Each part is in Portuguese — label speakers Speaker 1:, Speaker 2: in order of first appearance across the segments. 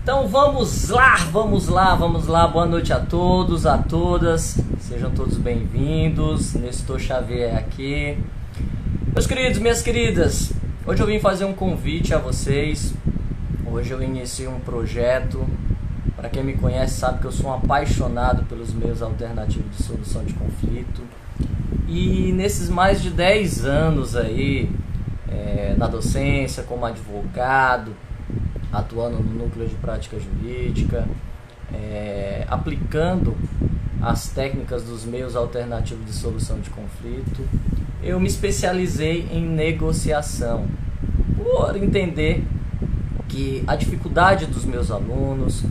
Speaker 1: Então vamos lá, boa noite a todos, a todas, sejam todos bem-vindos, Nestor Xavier aqui. Meus queridos, minhas queridas, hoje eu vim fazer um convite a vocês. Hoje eu iniciei um projeto. Para quem me conhece sabe que eu sou um apaixonado pelos meios alternativos de solução de conflito. E nesses mais de 10 anos aí, na docência, como advogado, atuando no núcleo de prática jurídica, aplicando as técnicas dos meios alternativos de solução de conflito, eu me especializei em negociação, por entender que a dificuldade dos meus alunos,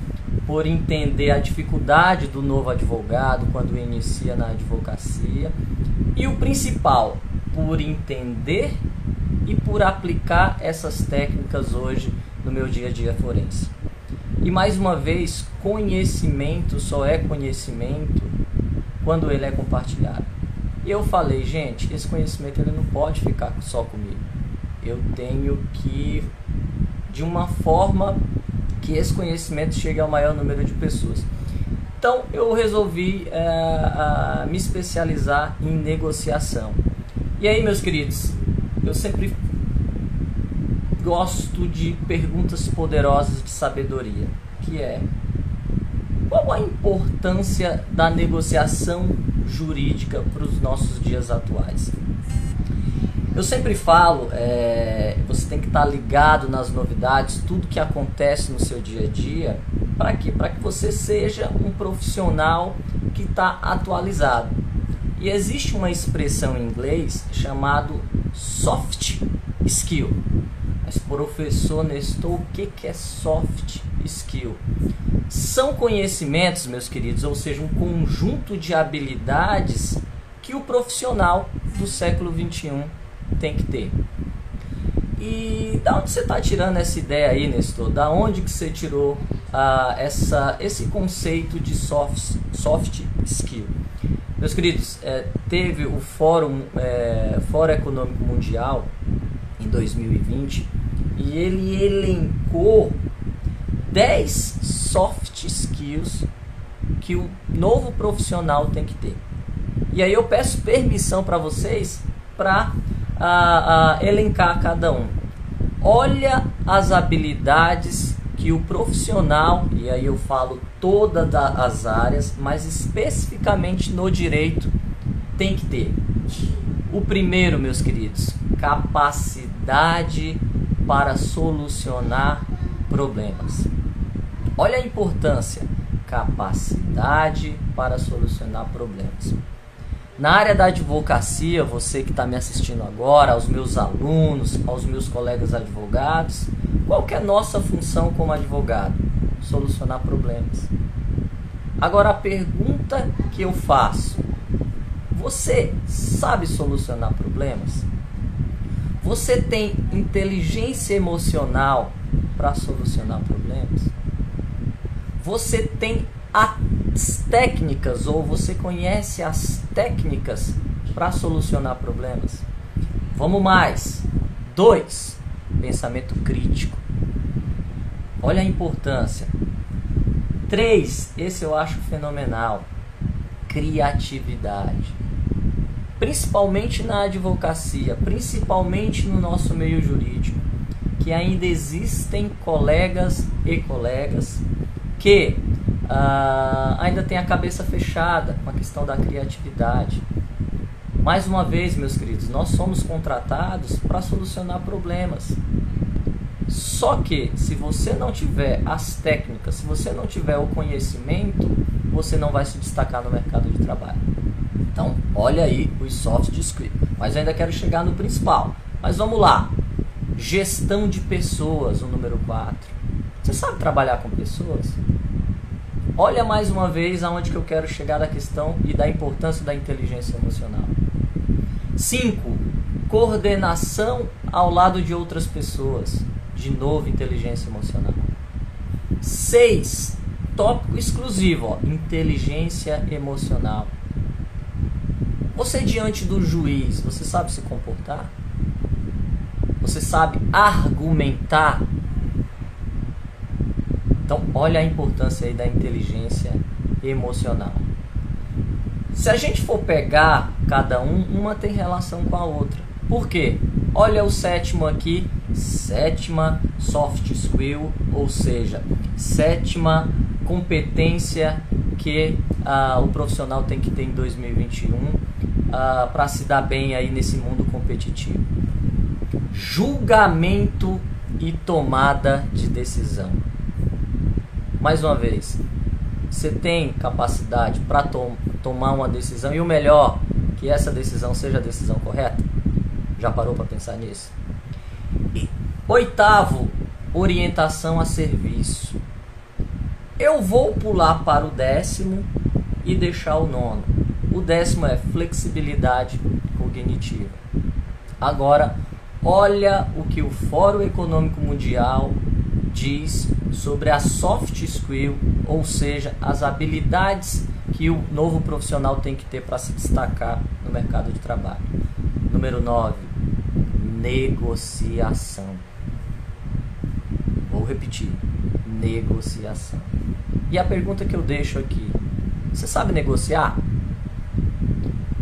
Speaker 1: por entender a dificuldade do novo advogado quando inicia na advocacia, e o principal, por entender e por aplicar essas técnicas hoje no meu dia a dia forense. E mais uma vez, conhecimento só é conhecimento quando ele é compartilhado. E eu falei, gente, esse conhecimento ele não pode ficar só comigo. Eu tenho que, de uma forma que esse conhecimento chegue ao maior número de pessoas. Então eu resolvi me especializar em negociação. E aí, meus queridos, eu sempre gosto de perguntas poderosas de sabedoria, que é: qual a importância da negociação jurídica para os nossos dias atuais? Eu sempre falo, você tem que estar ligado nas novidades, tudo que acontece no seu dia a dia. Para quê? Para que você seja um profissional que está atualizado. E existe uma expressão em inglês chamado soft skill. Mas, professor Nestor, o que é soft skill? São conhecimentos, meus queridos, ou seja, um conjunto de habilidades que o profissional do século XXI tem que ter. E da onde você está tirando essa ideia aí, Nestor? Da onde que você tirou esse conceito de soft skill? Meus queridos, teve o Fórum Econômico Mundial em 2020 e ele elencou 10 soft skills que o novo profissional tem que ter. E aí eu peço permissão para vocês para elencar cada um. Olha as habilidades que o profissional, e aí eu falo todas as áreas, mas especificamente no direito, tem que ter. O primeiro, meus queridos, capacidade para solucionar problemas. Olha a importância, capacidade para solucionar problemas. Na área da advocacia, você que está me assistindo agora, aos meus alunos, aos meus colegas advogados, qual que é a nossa função como advogado? Solucionar problemas. Agora a pergunta que eu faço: você sabe solucionar problemas? Você tem inteligência emocional para solucionar problemas? Você tem as técnicas, ou você conhece as técnicas para solucionar problemas? Vamos mais. 2. Pensamento crítico. Olha a importância. 3. Esse eu acho fenomenal. Criatividade. Principalmente na advocacia, principalmente no nosso meio jurídico, que ainda existem colegas e colegas que ainda tem a cabeça fechada com a questão da criatividade. Mais uma vez, meus queridos, nós somos contratados para solucionar problemas. Só que se você não tiver as técnicas, se você não tiver o conhecimento, você não vai se destacar no mercado de trabalho. Então, olha aí os soft skills. Mas eu ainda quero chegar no principal. Mas vamos lá. Gestão de pessoas, o número 4. Você sabe trabalhar com pessoas? Olha mais uma vez aonde que eu quero chegar da questão e da importância da inteligência emocional. 5. Coordenação ao lado de outras pessoas. De novo, inteligência emocional. 6. Tópico exclusivo, inteligência emocional. Você diante do juiz, você sabe se comportar? Você sabe argumentar? Então, olha a importância aí da inteligência emocional. Se a gente for pegar cada uma tem relação com a outra. Por quê? Olha o sétimo aqui, sétima soft skill, ou seja, sétima competência que o profissional tem que ter em 2021 para se dar bem aí nesse mundo competitivo. Julgamento e tomada de decisão. Mais uma vez, você tem capacidade para tomar uma decisão e o melhor, que essa decisão seja a decisão correta? Já parou para pensar nisso? E, oitavo, orientação a serviço. Eu vou pular para o 10º e deixar o 9º. O 10º é flexibilidade cognitiva. Agora, olha o que o Fórum Econômico Mundial diz sobre a soft skill, ou seja, as habilidades que o novo profissional tem que ter para se destacar no mercado de trabalho. Número 9, negociação. Vou repetir, negociação. E a pergunta que eu deixo aqui, você sabe negociar?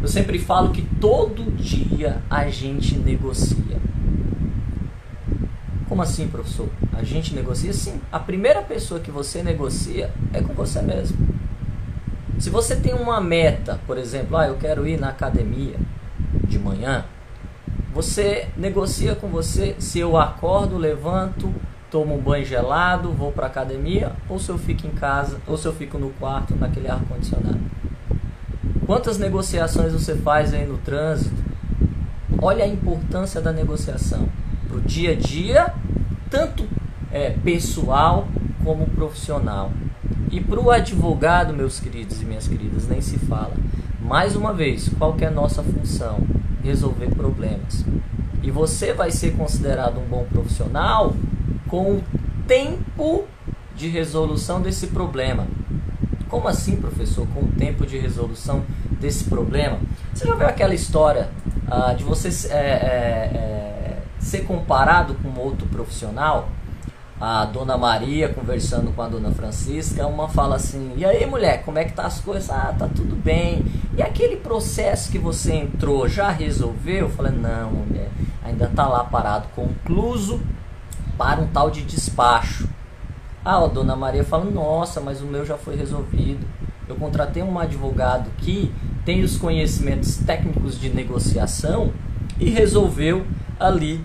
Speaker 1: Eu sempre falo que todo dia a gente negocia. Como assim, professor? A gente negocia? Sim. A primeira pessoa que você negocia é com você mesmo. Se você tem uma meta, por exemplo, eu quero ir na academia de manhã, você negocia com você se eu acordo, levanto, tomo um banho gelado, vou para a academia, ou se eu fico em casa, ou se eu fico no quarto naquele ar-condicionado. Quantas negociações você faz aí no trânsito? Olha a importância da negociação para o dia a dia, tanto pessoal como profissional. E para o advogado, meus queridos e minhas queridas, nem se fala. Mais uma vez, qual que é a nossa função? Resolver problemas. E você vai ser considerado um bom profissional com o tempo de resolução desse problema. Como assim, professor? Com o tempo de resolução desse problema? Você já viu aquela história de você ser comparado com outro profissional? A Dona Maria conversando com a Dona Francisca, uma fala assim: e aí, mulher, como é que tá as coisas? Tá tudo bem. E aquele processo que você entrou, já resolveu? Eu falei: não, mulher, ainda tá lá parado, concluso para um tal de despacho. A Dona Maria fala: nossa, mas o meu já foi resolvido. Eu contratei um advogado que tem os conhecimentos técnicos de negociação e resolveu ali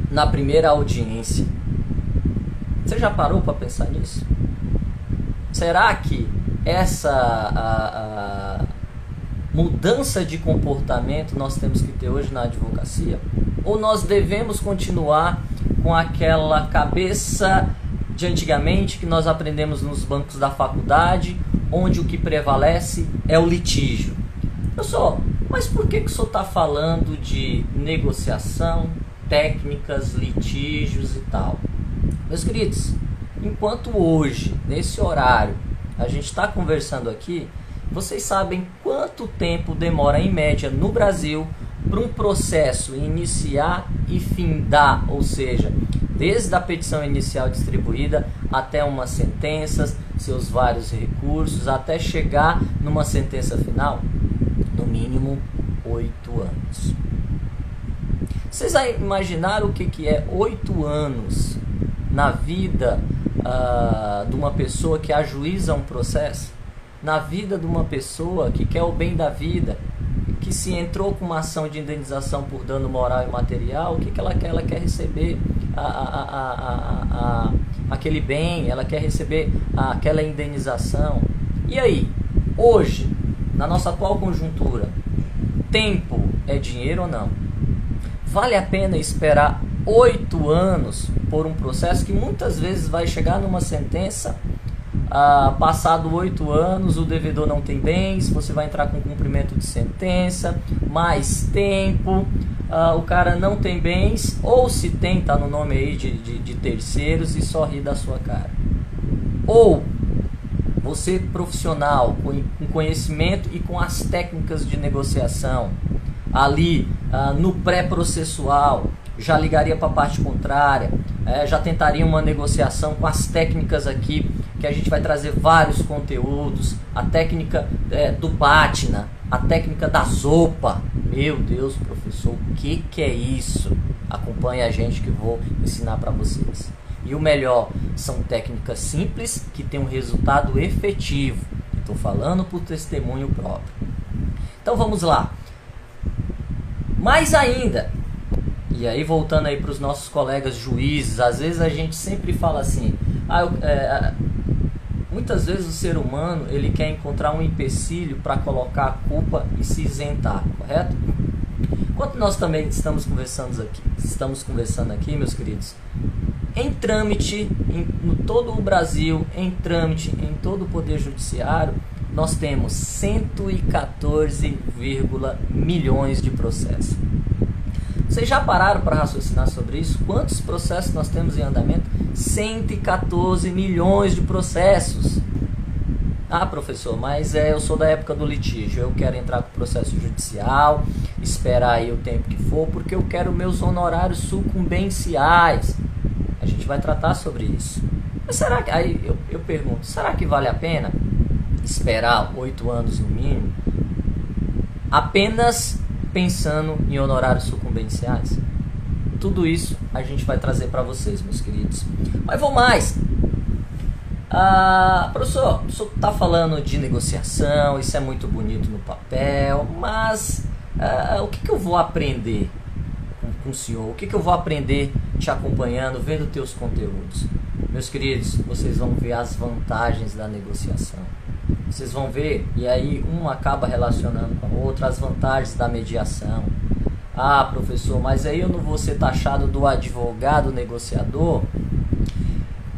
Speaker 1: na primeira audiência. Você já parou para pensar nisso? Será que essa mudança de comportamento nós temos que ter hoje na advocacia? Ou nós devemos continuar com aquela cabeça de antigamente que nós aprendemos nos bancos da faculdade, onde o que prevalece é o litígio? Professor, mas por que o senhor está falando de negociação, técnicas, litígios e tal? Meus queridos, enquanto hoje, nesse horário, a gente está conversando aqui, vocês sabem quanto tempo demora em média no Brasil para um processo iniciar e findar, ou seja, desde a petição inicial distribuída até uma sentença, seus vários recursos, até chegar numa sentença final? No mínimo 8 anos. Vocês já imaginaram o que é 8 anos na vida de uma pessoa que ajuiza um processo? Na vida de uma pessoa que quer o bem da vida, que se entrou com uma ação de indenização por dano moral e material, o que ela quer? Ela quer receber aquele bem, ela quer receber aquela indenização. E aí, hoje, na nossa atual conjuntura, tempo é dinheiro ou não? Vale a pena esperar 8 anos por um processo que muitas vezes vai chegar numa sentença, passado 8 anos o devedor não tem bens, você vai entrar com cumprimento de sentença, mais tempo, o cara não tem bens, ou se tem, tá no nome aí de terceiros e só ri da sua cara. Ou você profissional, com conhecimento e com as técnicas de negociação, ali no pré-processual, já ligaria para a parte contrária, já tentariam uma negociação com as técnicas aqui, que a gente vai trazer vários conteúdos, a técnica do Batna, a técnica da sopa. Meu Deus, professor, o que é isso? Acompanhe a gente que vou ensinar para vocês. E o melhor, são técnicas simples que têm um resultado efetivo. Estou falando por testemunho próprio. Então vamos lá. Mais ainda, e aí voltando aí para os nossos colegas juízes, às vezes a gente sempre fala assim, muitas vezes o ser humano ele quer encontrar um empecilho para colocar a culpa e se isentar, correto? Enquanto nós também estamos conversando aqui, meus queridos, em trâmite no todo o Brasil, em trâmite em todo o Poder Judiciário, nós temos 114, milhões de processos. Vocês já pararam para raciocinar sobre isso? Quantos processos nós temos em andamento? 114 milhões de processos. Ah, professor, mas eu sou da época do litígio, eu quero entrar com o processo judicial, esperar aí o tempo que for, porque eu quero meus honorários sucumbenciais. A gente vai tratar sobre isso. Mas será que, aí eu pergunto, será que vale a pena esperar 8 anos no mínimo, apenas pensando em honorários sucumbenciais? Tudo isso a gente vai trazer para vocês, meus queridos. Mas vou mais. Professor, o senhor está falando de negociação, isso é muito bonito no papel, mas o que eu vou aprender com o senhor? O que eu vou aprender te acompanhando, vendo teus conteúdos? Meus queridos, vocês vão ver as vantagens da negociação. Vocês vão ver, e aí um acaba relacionando com o outro, as vantagens da mediação. Ah, professor, mas aí eu não vou ser taxado do advogado negociador?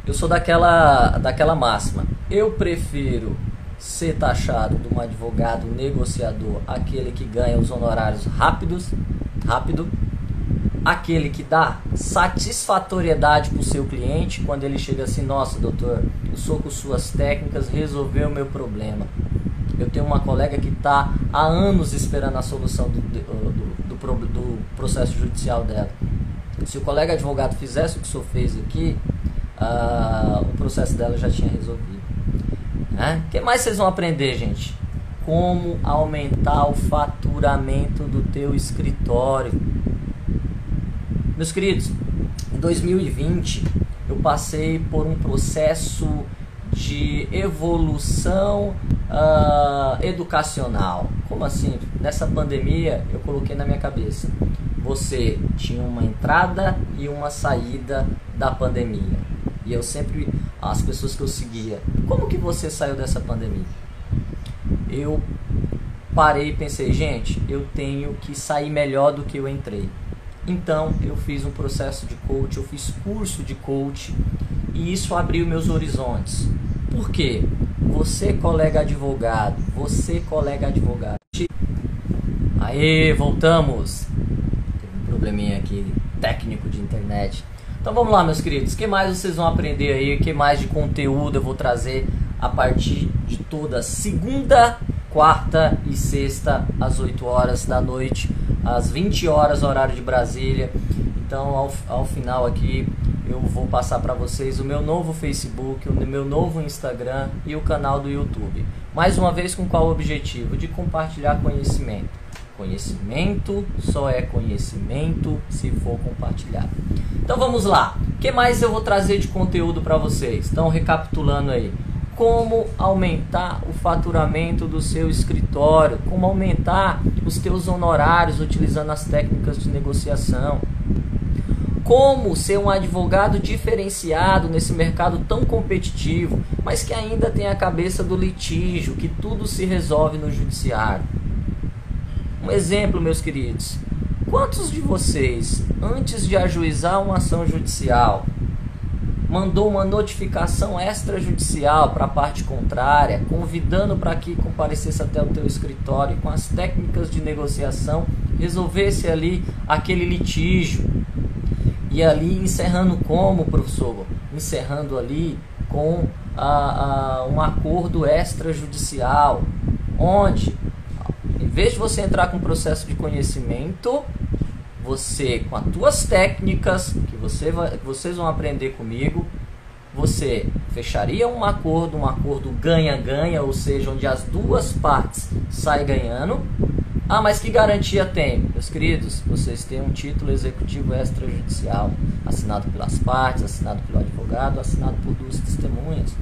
Speaker 1: Eu sou daquela máxima. Eu prefiro ser taxado de um advogado negociador, aquele que ganha os honorários rápido, aquele que dá satisfatoriedade para o seu cliente, quando ele chega assim, nossa doutor, eu sou com suas técnicas, resolveu o meu problema. Eu tenho uma colega que está há anos esperando a solução do processo judicial dela. Se o colega advogado fizesse o que o senhor fez aqui, o processo dela já tinha resolvido. O que mais vocês vão aprender, gente? Como aumentar o faturamento do teu escritório. Meus queridos, em 2020 eu passei por um processo de evolução educacional. Como assim? Nessa pandemia eu coloquei na minha cabeça, você tinha uma entrada e uma saída da pandemia. E eu sempre, as pessoas que eu seguia, como que você saiu dessa pandemia? Eu parei e pensei, gente, eu tenho que sair melhor do que eu entrei. Então eu fiz um processo de coach, eu fiz curso de coach e isso abriu meus horizontes. Por quê? Você, colega advogado, Aê, voltamos! Teve um probleminha aqui técnico de internet. Então vamos lá, meus queridos, o que mais vocês vão aprender aí, o que mais de conteúdo eu vou trazer a partir de toda segunda, quarta e sexta, às 8 horas da noite, às 20 horas, horário de Brasília. Então ao final aqui eu vou passar para vocês o meu novo Facebook, o meu novo Instagram e o canal do YouTube. Mais uma vez, com qual objetivo? De compartilhar conhecimento. Conhecimento só é conhecimento se for compartilhado. Então vamos lá. O que mais eu vou trazer de conteúdo para vocês? Então, recapitulando aí. Como aumentar o faturamento do seu escritório. Como aumentar os teus honorários utilizando as técnicas de negociação. Como ser um advogado diferenciado nesse mercado tão competitivo, mas que ainda tem a cabeça do litígio, que tudo se resolve no judiciário. Um exemplo, meus queridos, quantos de vocês, antes de ajuizar uma ação judicial, mandou uma notificação extrajudicial para a parte contrária, convidando para que comparecesse até o teu escritório e com as técnicas de negociação resolvesse ali aquele litígio? E ali encerrando como, professor? Encerrando ali com um acordo extrajudicial, onde, em vez de você entrar com um processo de conhecimento, você, com as tuas técnicas, que que vocês vão aprender comigo, você fecharia um acordo ganha-ganha, ou seja, onde as duas partes saem ganhando. Ah, mas que garantia tem? Meus queridos, vocês têm um título executivo extrajudicial, assinado pelas partes, assinado pelo advogado, assinado por duas testemunhas.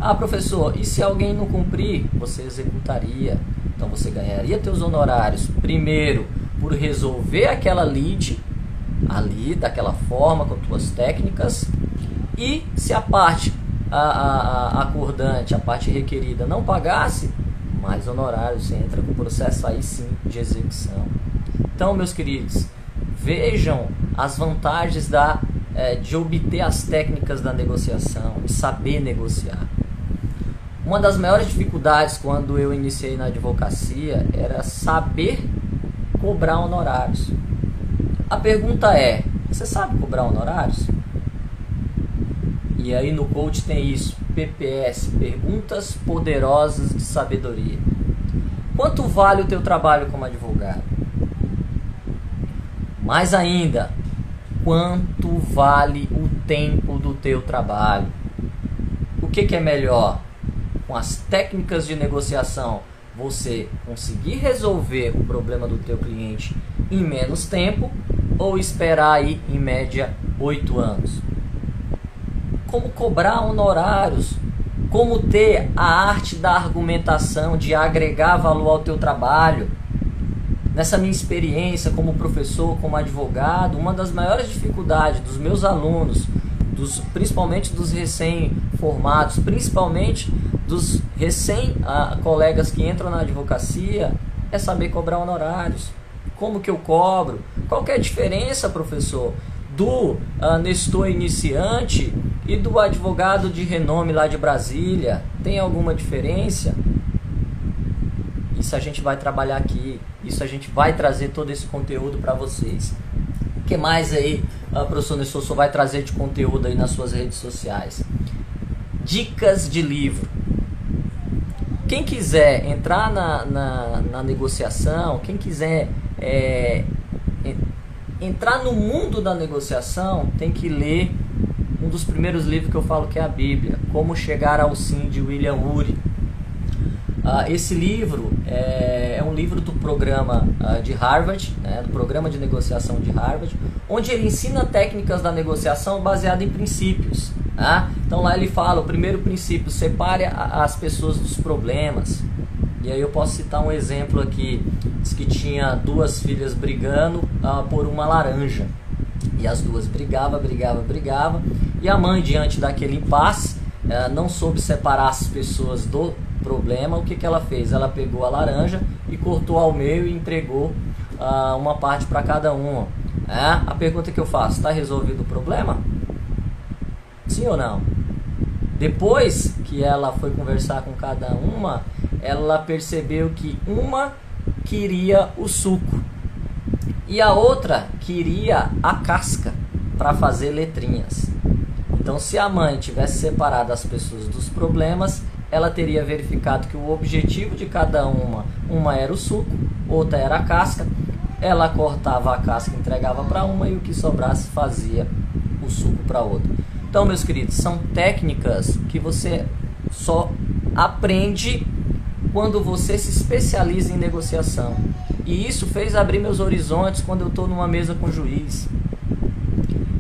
Speaker 1: Ah, professor, e se alguém não cumprir? Você executaria. Então você ganharia teus honorários, primeiro, por resolver aquela lide, ali, daquela forma, com tuas técnicas. E se a parte acordante, a parte requerida, não pagasse, mais honorários, você entra com o processo aí sim de execução. Então, meus queridos, vejam as vantagens de obter as técnicas da negociação e saber negociar. Uma das maiores dificuldades quando eu iniciei na advocacia era saber cobrar honorários. A pergunta é, você sabe cobrar honorários? E aí no coach tem isso, PPS, Perguntas Poderosas de Sabedoria. Quanto vale o teu trabalho como advogado? Mais ainda, quanto vale o tempo do teu trabalho? O que é melhor? Com as técnicas de negociação, você conseguir resolver o problema do teu cliente em menos tempo ou esperar aí em média 8 anos? Como cobrar honorários, como ter a arte da argumentação, de agregar valor ao teu trabalho. Nessa minha experiência como professor, como advogado, uma das maiores dificuldades dos meus alunos, principalmente dos recém-formados, principalmente dos recém-colegas que entram na advocacia, é saber cobrar honorários. Como que eu cobro? Qual que é a diferença, professor, do Nestor iniciante e do advogado de renome lá de Brasília? Tem alguma diferença? Isso a gente vai trabalhar aqui, isso a gente vai trazer todo esse conteúdo para vocês. O que mais aí, professor Nestor, só vai trazer de conteúdo aí nas suas redes sociais? Dicas de livro. Quem quiser entrar na negociação, quem quiser entrar no mundo da negociação, tem que ler um dos primeiros livros que eu falo, que é a Bíblia, Como Chegar ao Sim, de William Ury. Esse livro é um livro do programa de Harvard, né, do programa de negociação de Harvard, onde ele ensina técnicas da negociação baseada em princípios. Tá? Então lá ele fala, o primeiro princípio, separe as pessoas dos problemas. E aí eu posso citar um exemplo aqui, diz que tinha duas filhas brigando por uma laranja. E as duas brigavam, e a mãe, diante daquele impasse, não soube separar as pessoas do problema. O que ela fez? Ela pegou a laranja e cortou ao meio e entregou uma parte para cada uma. A pergunta que eu faço, está resolvido o problema? Sim ou não? Depois que ela foi conversar com cada uma, ela percebeu que uma queria o suco e a outra queria a casca para fazer letrinhas. Então, se a mãe tivesse separado as pessoas dos problemas, ela teria verificado que o objetivo de cada uma era o suco, outra era a casca. Ela cortava a casca, entregava para uma, e o que sobrasse fazia o suco para outra. Então, meus queridos, são técnicas que você só aprende quando você se especializa em negociação. E isso fez abrir meus horizontes quando eu estou numa mesa com o juiz.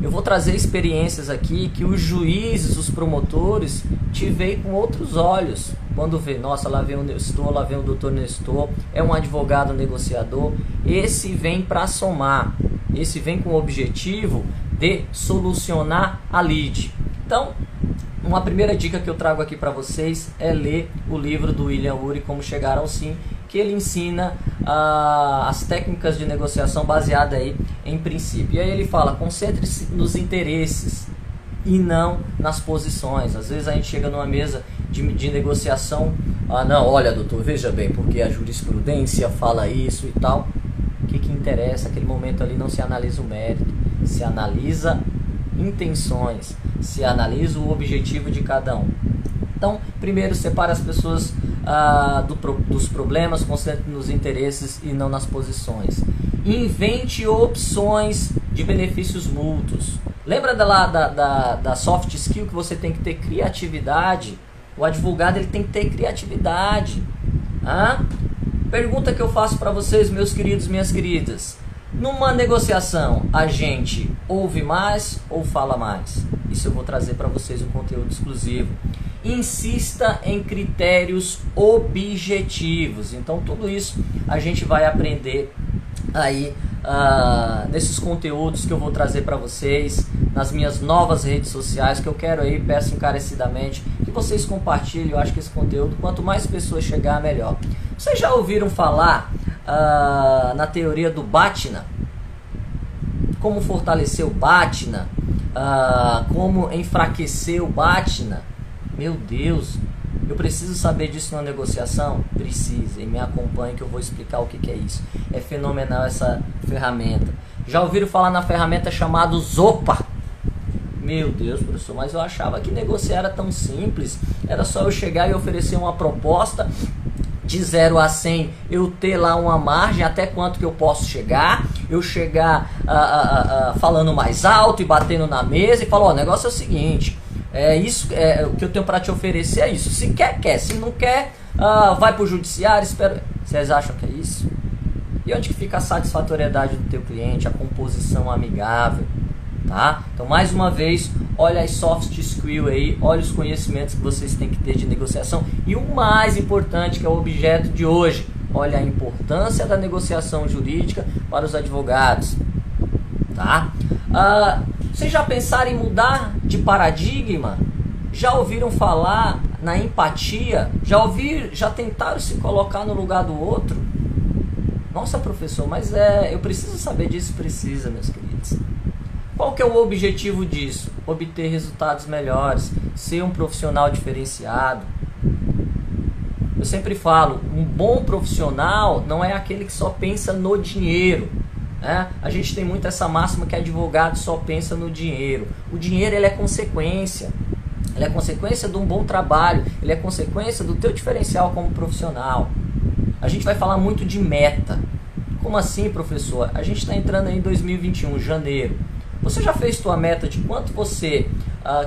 Speaker 1: Eu vou trazer experiências aqui que os juízes, os promotores, te veem com outros olhos. Quando vê, nossa, lá vem o Nestor, lá vem o doutor Nestor, é um advogado negociador. Esse vem para somar, esse vem com o objetivo de solucionar a lide. Então, uma primeira dica que eu trago aqui para vocês é ler o livro do William Ury, Como Chegar ao Sim, que ele ensina as técnicas de negociação baseada aí em princípio. E aí ele fala, concentre-se nos interesses e não nas posições. Às vezes a gente chega numa mesa de negociação, não, olha doutor, veja bem, porque a jurisprudência fala isso e tal. O que interessa? Naquele momento ali não se analisa o mérito, se analisa intenções, se analisa o objetivo de cada um. Então, primeiro, separa as pessoas dos problemas, concentre nos interesses e não nas posições. Invente opções de benefícios mútuos. Lembra da soft skill que você tem que ter criatividade? O advogado ele tem que ter criatividade. Pergunta que eu faço para vocês, meus queridos, minhas queridas. Numa negociação, a gente ouve mais ou fala mais? Isso eu vou trazer para vocês um conteúdo exclusivo. Insista em critérios objetivos. Então tudo isso a gente vai aprender aí nesses conteúdos que eu vou trazer para vocês nas minhas novas redes sociais, que eu quero aí, peço encarecidamente que vocês compartilhem. Eu acho que esse conteúdo, quanto mais pessoas chegar, melhor. Vocês já ouviram falar na teoria do BATNA? Como fortalecer o BATNA? Como enfraquecer o BATNA? Meu Deus, eu preciso saber disso na negociação? Precisa, e me acompanhe que eu vou explicar o que é isso. É fenomenal essa ferramenta. Já ouviram falar na ferramenta chamada Zopa? Meu Deus, professor, mas eu achava que negociar era tão simples. Era só eu chegar e oferecer uma proposta de 0 a 100, eu ter lá uma margem até quanto que eu posso chegar, eu chegar falando mais alto e batendo na mesa e falar, ó, o negócio é o seguinte, o que eu tenho para te oferecer é isso, se quer, quer, se não quer, vai pro judiciário, espera. Vocês acham que é isso? E onde que fica a satisfatoriedade do teu cliente, a composição amigável, tá? Então, mais uma vez, olha as soft skills aí, olha os conhecimentos que vocês têm que ter de negociação. E o mais importante, que é o objeto de hoje, olha a importância da negociação jurídica para os advogados, tá? Vocês já pensaram em mudar de paradigma? Já ouviram falar na empatia? Já tentaram se colocar no lugar do outro? Nossa, professor, mas eu preciso saber disso. Precisa, meus queridos. Qual que é o objetivo disso? Obter resultados melhores, ser um profissional diferenciado. Eu sempre falo, um bom profissional não é aquele que só pensa no dinheiro, né? A gente tem muito essa máxima que advogado só pensa no dinheiro. O dinheiro ele é consequência. Ele é consequência de um bom trabalho, ele é consequência do teu diferencial como profissional. A gente vai falar muito de meta. Como assim, professor? A gente está entrando aí em 2021, janeiro. Você já fez tua meta de quanto você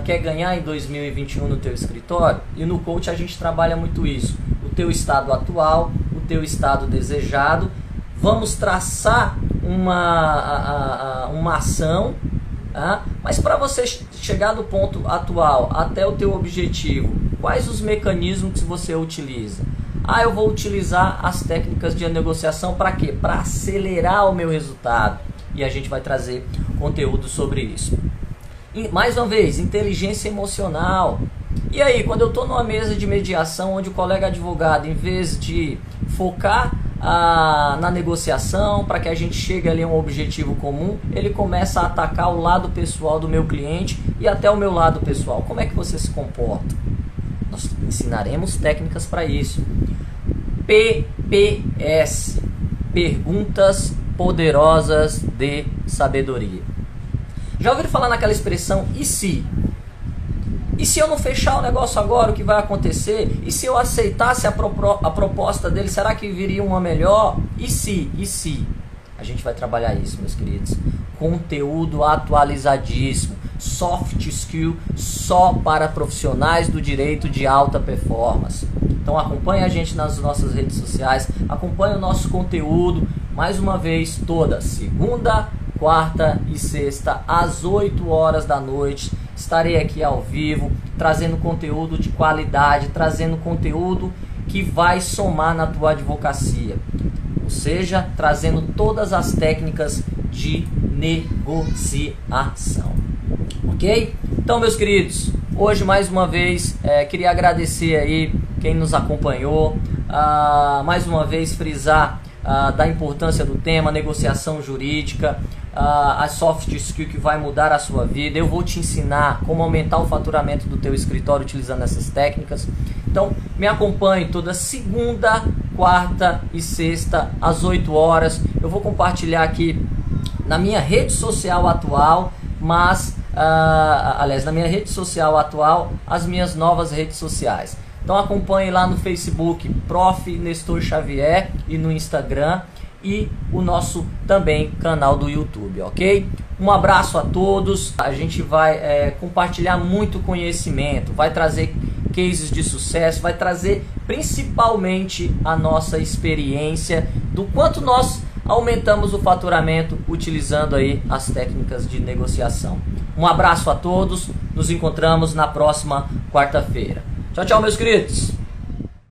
Speaker 1: quer ganhar em 2021 no teu escritório? E no coach a gente trabalha muito isso. O teu estado atual, o teu estado desejado. Vamos traçar uma ação, mas para você chegar do ponto atual até o teu objetivo, quais os mecanismos que você utiliza? Eu vou utilizar as técnicas de negociação para quê? Para acelerar o meu resultado. E a gente vai trazer conteúdo sobre isso. E, mais uma vez, inteligência emocional. E aí, quando eu estou numa mesa de mediação, onde o colega advogado, em vez de focar na negociação, para que a gente chegue ali a um objetivo comum, ele começa a atacar o lado pessoal do meu cliente e até o meu lado pessoal. Como é que você se comporta? Nós ensinaremos técnicas para isso. PPS, perguntas poderosas de sabedoria. Já ouviram falar naquela expressão, e se? E se eu não fechar o negócio agora, o que vai acontecer? E se eu aceitasse a proposta dele, será que viria uma melhor? E se? E se? A gente vai trabalhar isso, meus queridos. Conteúdo atualizadíssimo. Soft skill só para profissionais do direito de alta performance. Então acompanhe a gente nas nossas redes sociais, acompanhe o nosso conteúdo, mais uma vez, toda segunda, quarta e sexta, às 8 horas da noite. Estarei aqui ao vivo, trazendo conteúdo de qualidade, trazendo conteúdo que vai somar na tua advocacia. Ou seja, trazendo todas as técnicas de negociação. Ok? Então, meus queridos, hoje mais uma vez queria agradecer aí quem nos acompanhou, mais uma vez frisar da importância do tema, negociação jurídica, a soft skill que vai mudar a sua vida. Eu vou te ensinar como aumentar o faturamento do teu escritório utilizando essas técnicas. Então me acompanhe toda segunda, quarta e sexta às 8 horas. Eu vou compartilhar aqui na minha rede social atual, mas aliás, na minha rede social atual, as minhas novas redes sociais. Então acompanhe lá no Facebook, Prof. Nestor Xavier, e no Instagram, e o nosso também canal do YouTube, ok? Um abraço a todos. A gente vai compartilhar muito conhecimento, vai trazer cases de sucesso, vai trazer principalmente a nossa experiência do quanto nós aumentamos o faturamento utilizando aí as técnicas de negociação. Um abraço a todos, nos encontramos na próxima quarta-feira. Tchau, tchau, meus queridos!